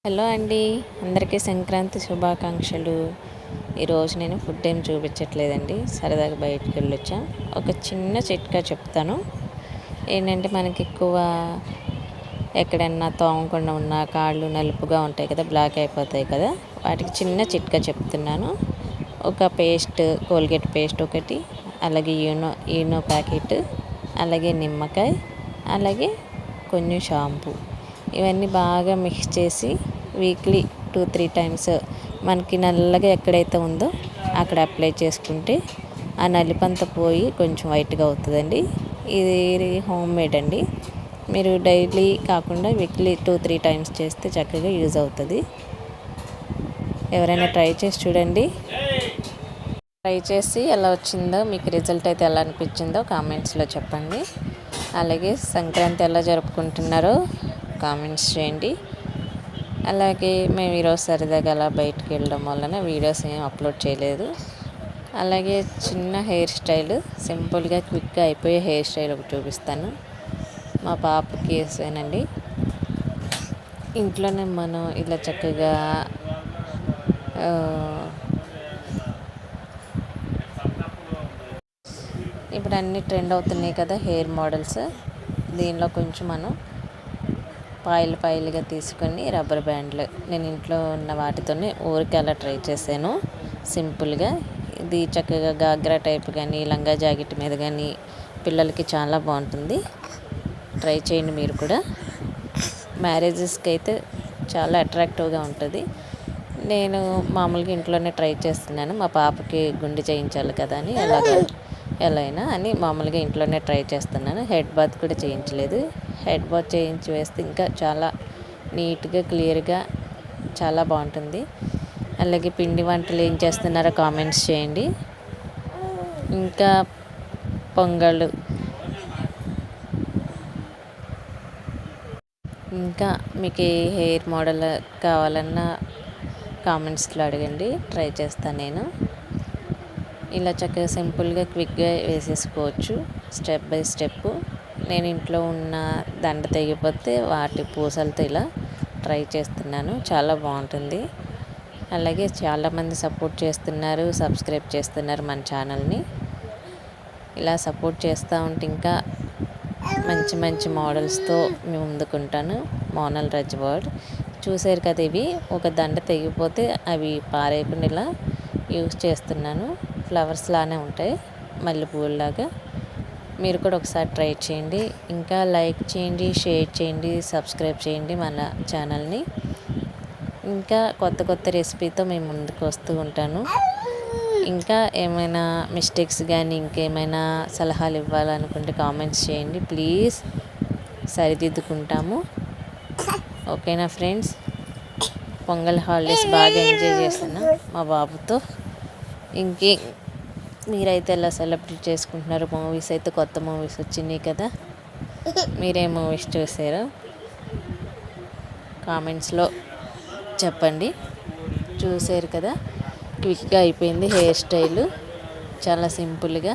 Hello అండి, అందరికీ సంక్రాంతి శుభాకాంక్షలు. ఈరోజు నేను ఫుడ్ ఏం చూపించట్లేదండి, సరదాగా బయటికి వెళ్ళొచ్చా. ఒక చిన్న చిట్కా చెప్తాను. ఏంటంటే మనకి ఎక్కువ ఎక్కడన్నా తోమకుండా ఉన్న కాళ్ళు నలుపుగా ఉంటాయి కదా, బ్లాక్ అయిపోతాయి కదా, వాటికి చిన్న చిట్కా చెప్తున్నాను. ఒక పేస్ట్, కోల్గేట్ పేస్ట్ ఒకటి, అలాగే ఈనో ప్యాకెట్, అలాగే నిమ్మకాయ, అలాగే కొంచెం షాంపూ, ఇవన్నీ బాగా మిక్స్ చేసి వీక్లీ 2-3 టైమ్స్ మనకి నల్లగా ఎక్కడైతే ఉందో అక్కడ అప్లై చేసుకుంటే ఆ నలుపంతా పోయి కొంచెం వైట్గా అవుతుందండి. ఇది హోమ్ మేడ్ అండి. మీరు డైలీ కాకుండా వీక్లీ 2-3 టైమ్స్ చేస్తే చక్కగా యూజ్ అవుతుంది. ఎవరైనా ట్రై చేసి చూడండి. ట్రై చేసి ఎలా వచ్చిందో, మీకు రిజల్ట్ అయితే ఎలా అనిపించిందో కామెంట్స్లో చెప్పండి. అలాగే సంక్రాంతి ఎలా జరుపుకుంటున్నారో కామెంట్స్ చేయండి. అలాగే మేము ఈరోజు సరదాగా అలా బయటికి వెళ్ళడం వలన వీడియోస్ ఏం అప్లోడ్ చేయలేదు. అలాగే చిన్న హెయిర్ స్టైల్, సింపుల్గా క్విక్గా అయిపోయే హెయిర్ స్టైల్ ఒకటి చూపిస్తాను. మా పాపకి వేసానండి. ఇంట్లోనే మనం ఇలా చక్కగా ఇప్పుడు అన్నీ ట్రెండ్ అవుతున్నాయి కదా హెయిర్ మోడల్స్. దీనిలో కొంచెం మనం పాయిలుగా తీసుకొని రబ్బర్ బ్యాండ్లు, నేను ఇంట్లో ఉన్న వాటితోనే ఊరికి అలా ట్రై చేశాను సింపుల్గా. ఇది చక్కగా గాగ్రా టైప్ కానీ, లంగా జాకెట్ మీద కానీ పిల్లలకి చాలా బాగుంటుంది. ట్రై చేయండి మీరు కూడా. మ్యారేజెస్కి అయితే చాలా అట్రాక్టివ్గా ఉంటుంది. నేను మామూలుగా ఇంట్లోనే ట్రై చేస్తున్నాను. మా పాపకి గుండె చేయించాలి కదా అని ఎలా అయినా అని మామూలుగా ఇంట్లోనే ట్రై చేస్తున్నాను. హెడ్ బాత్ కూడా చేయించలేదు. హెడ్ బాత్ చేయించి వేస్తే ఇంకా చాలా నీట్గా, క్లియర్గా చాలా బాగుంటుంది. అలాగే పిండి వంటలు ఏం చేస్తున్నారో కామెంట్స్ చేయండి. ఇంకా పొంగళ్ళు, ఇంకా మీకు ఏ హెయిర్ మోడల్ కావాలన్నా కామెంట్స్లో అడగండి, ట్రై చేస్తాను నేను. ఇలా చక్కగా సింపుల్గా క్విక్గా వేసేసుకోవచ్చు స్టెప్ బై స్టెప్. నేను ఇంట్లో ఉన్న దండ తెగిపోతే వాటి పూసలతో ఇలా ట్రై చేస్తున్నాను, చాలా బాగుంటుంది. అలాగే చాలామంది సపోర్ట్ చేస్తున్నారు, సబ్స్క్రైబ్ చేస్తున్నారు మన ఛానల్ని. ఇలా సపోర్ట్ చేస్తూ ఉంటే ఇంకా మంచి మంచి మోడల్స్తో మేము ముందుకుంటాను. మోనల్ రజ్వర్డ్ చూసారు కదా, ఇవి ఒక దండ తెగిపోతే అవి పారేయకుండా ఇలా యూజ్ చేస్తున్నాను. ఫ్లవర్స్ లానే ఉంటాయి, మల్లెపూలాగా. మీరు కూడా ఒకసారి ట్రై చేయండి. ఇంకా లైక్ చేయండి, షేర్ చేయండి, సబ్స్క్రైబ్ చేయండి మన ఛానల్ని. ఇంకా కొత్త కొత్త రెసిపీతో మేము ముందుకు వస్తూ ఉంటాను. ఇంకా ఏమైనా మిస్టేక్స్ కానీ ఇంకేమైనా సలహాలు ఇవ్వాలనుకుంటే కామెంట్స్ చేయండి ప్లీజ్, సరిదిద్దుకుంటాము. ఓకేనా ఫ్రెండ్స్. పొంగల్ హాలిడేస్ బాగా ఎంజాయ్ చేస్తున్నా మా బాబుతో. మీరైతే ఎలా సెలబ్రేట్ చేసుకుంటున్నారు? మూవీస్ అయితే కొత్త మూవీస్ వచ్చినాయి కదా, మీరే మూవీస్ చూసారో కామెంట్స్లో చెప్పండి. చూసారు కదా, క్విక్గా అయిపోయింది హెయిర్ స్టైలు, చాలా సింపుల్గా.